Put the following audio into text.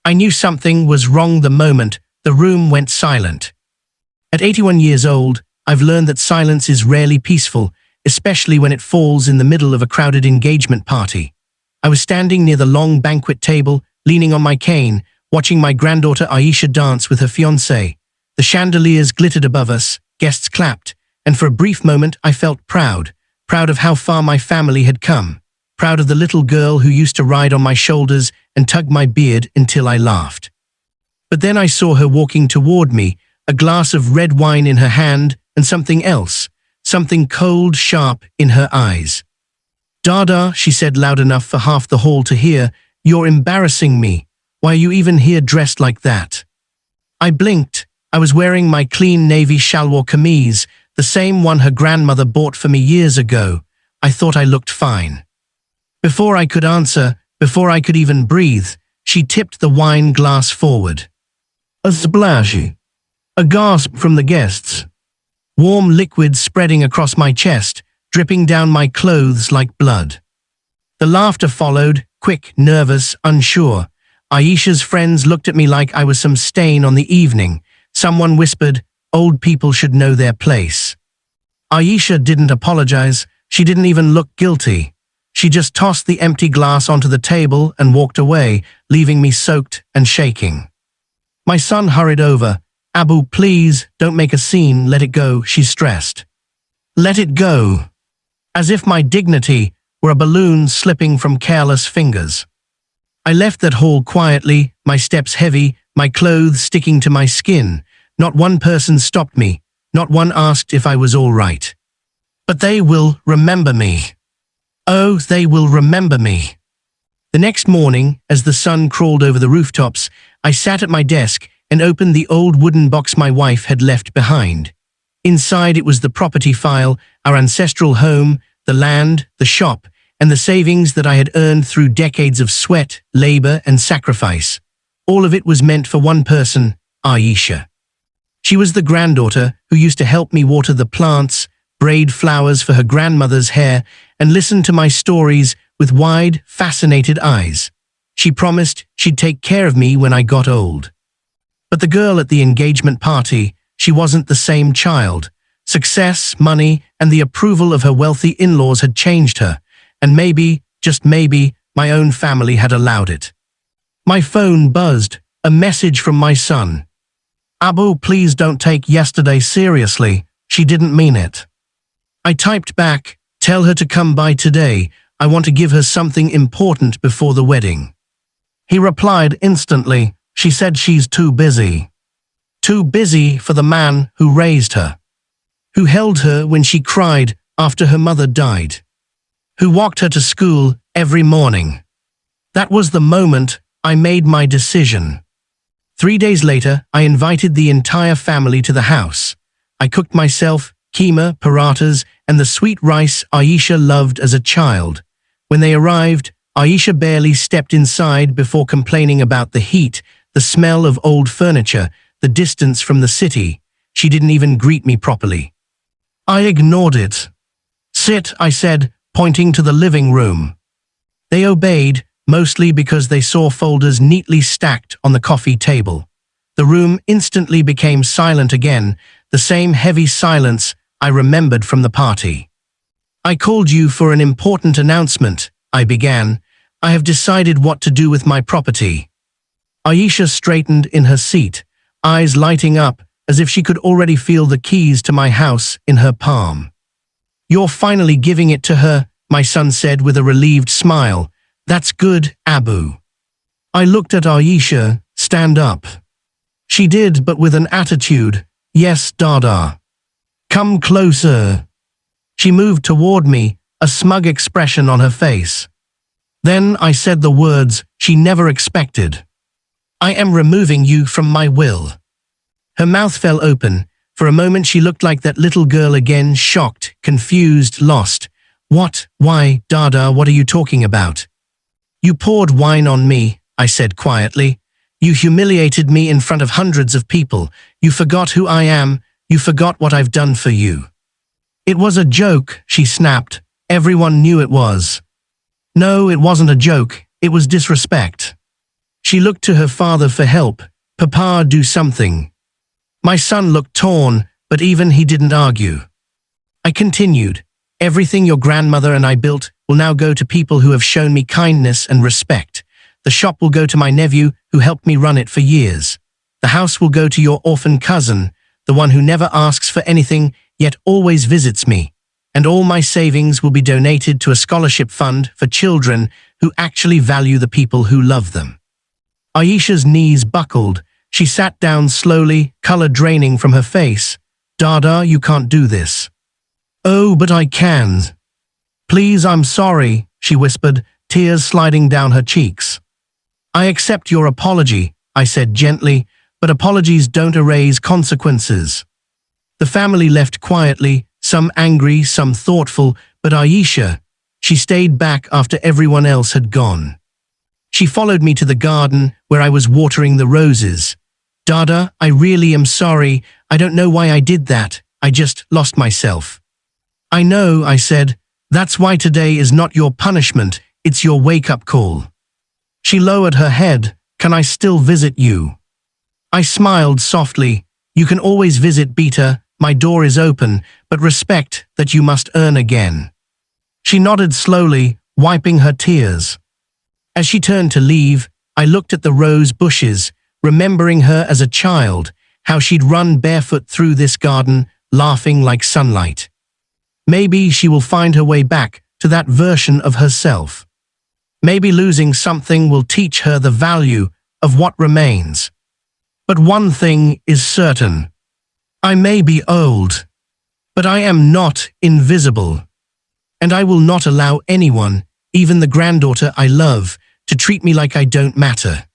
I knew something was wrong the moment the room went silent. At 81 years old, I've learned that silence is rarely peaceful, especially when it falls in the middle of a crowded engagement party. I was standing near the long banquet table, leaning on my cane, watching my granddaughter Aisha dance with her fiancé. The chandeliers glittered above us, guests clapped, and for a brief moment I felt proud of how far my family had come, proud of the little girl who used to ride on my shoulders and tug my beard until I laughed. But then I saw her walking toward me, a glass of red wine in her hand and something else, something cold, sharp in her eyes. "Dada," she said loud enough for half the hall to hear, "you're embarrassing me. Why are you even here dressed like that?" I blinked. I was wearing my clean navy shalwar kameez, the same one her grandmother bought for me years ago. I thought I looked fine. Before I could answer, before I could even breathe, she tipped the wine glass forward. A splash. A gasp from the guests. Warm liquid spreading across my chest, dripping down my clothes like blood. The laughter followed, quick, nervous, unsure. Aisha's friends looked at me like I was some stain on the evening. Someone whispered, "Old people should know their place." Aisha didn't apologize. She didn't even look guilty. She just tossed the empty glass onto the table and walked away, leaving me soaked and shaking. My son hurried over. "Abu, please, don't make a scene, let it go," she stressed. Let it go. As if my dignity were a balloon slipping from careless fingers. I left that hall quietly, my steps heavy, my clothes sticking to my skin. Not one person stopped me, not one asked if I was all right. But they will remember me. Oh, they will remember me. The next morning, as the sun crawled over the rooftops, I sat at my desk and opened the old wooden box my wife had left behind. Inside it was the property file, our ancestral home, the land, the shop, and the savings that I had earned through decades of sweat, labor, and sacrifice. All of it was meant for one person, Aisha. She was the granddaughter who used to help me water the plants, braid flowers for her grandmother's hair, and listen to my stories with wide, fascinated eyes. She promised she'd take care of me when I got old. But the girl at the engagement party, she wasn't the same child. Success, money, and the approval of her wealthy in-laws had changed her, and maybe, just maybe, my own family had allowed it. My phone buzzed, a message from my son. "Abu, please don't take yesterday seriously. She didn't mean it." I typed back, "Tell her to come by today. I want to give her something important before the wedding." He replied instantly, "She said she's too busy." Too busy for the man who raised her. Who held her when she cried after her mother died. Who walked her to school every morning. That was the moment I made my decision. 3 days later, I invited the entire family to the house. I cooked myself keema, parathas, and the sweet rice Aisha loved as a child. When they arrived, Aisha barely stepped inside before complaining about the heat, the smell of old furniture, the distance from the city. She didn't even greet me properly. I ignored it. "Sit," I said, pointing to the living room. They obeyed, mostly because they saw folders neatly stacked on the coffee table. The room instantly became silent again, the same heavy silence I remembered from the party. "I called you for an important announcement," I began. "I have decided what to do with my property." Aisha straightened in her seat, eyes lighting up as if she could already feel the keys to my house in her palm. "You're finally giving it to her," my son said with a relieved smile. "That's good, Abu." I looked at Aisha. "Stand up." She did, but with an attitude. "Yes, Dada." "Come closer." She moved toward me, a smug expression on her face. Then I said the words she never expected. "I am removing you from my will." Her mouth fell open. For a moment she looked like that little girl again, shocked, confused, lost. "What? Why, Dada, what are you talking about?" "You poured wine on me," I said quietly. "You humiliated me in front of hundreds of people. You forgot who I am. You forgot what I've done for you." "It was a joke," she snapped. "Everyone knew it was." "No, it wasn't a joke. It was disrespect." She looked to her father for help. Papa, do something. My son looked torn, but even he didn't argue. I continued. Everything your grandmother and I built will now go to people who have shown me kindness and respect. The shop will go to my nephew, who helped me run it for years. The house will go to your orphan cousin, the one who never asks for anything, yet always visits me. And all my savings will be donated to a scholarship fund for children who actually value the people who love them. Aisha's knees buckled. She sat down slowly, color draining from her face. Dada, you can't do this. Oh, but I can. Please, I'm sorry, she whispered, tears sliding down her cheeks. I accept your apology, I said gently, but apologies don't erase consequences. The family left quietly, some angry, some thoughtful, but Aisha, she stayed back after everyone else had gone. She followed me to the garden where I was watering the roses. Dada, I really am sorry. I don't know why I did that. I just lost myself. I know, I said. That's why today is not your punishment. It's your wake-up call. She lowered her head. Can I still visit you? I smiled softly. You can always visit, Beta. My door is open, but respect that you must earn again. She nodded slowly, wiping her tears. As she turned to leave, I looked at the rose bushes, remembering her as a child, how she'd run barefoot through this garden, laughing like sunlight. Maybe she will find her way back to that version of herself. Maybe losing something will teach her the value of what remains. But one thing is certain. I may be old, but I am not invisible. And I will not allow anyone, even the granddaughter I love, to treat me like I don't matter.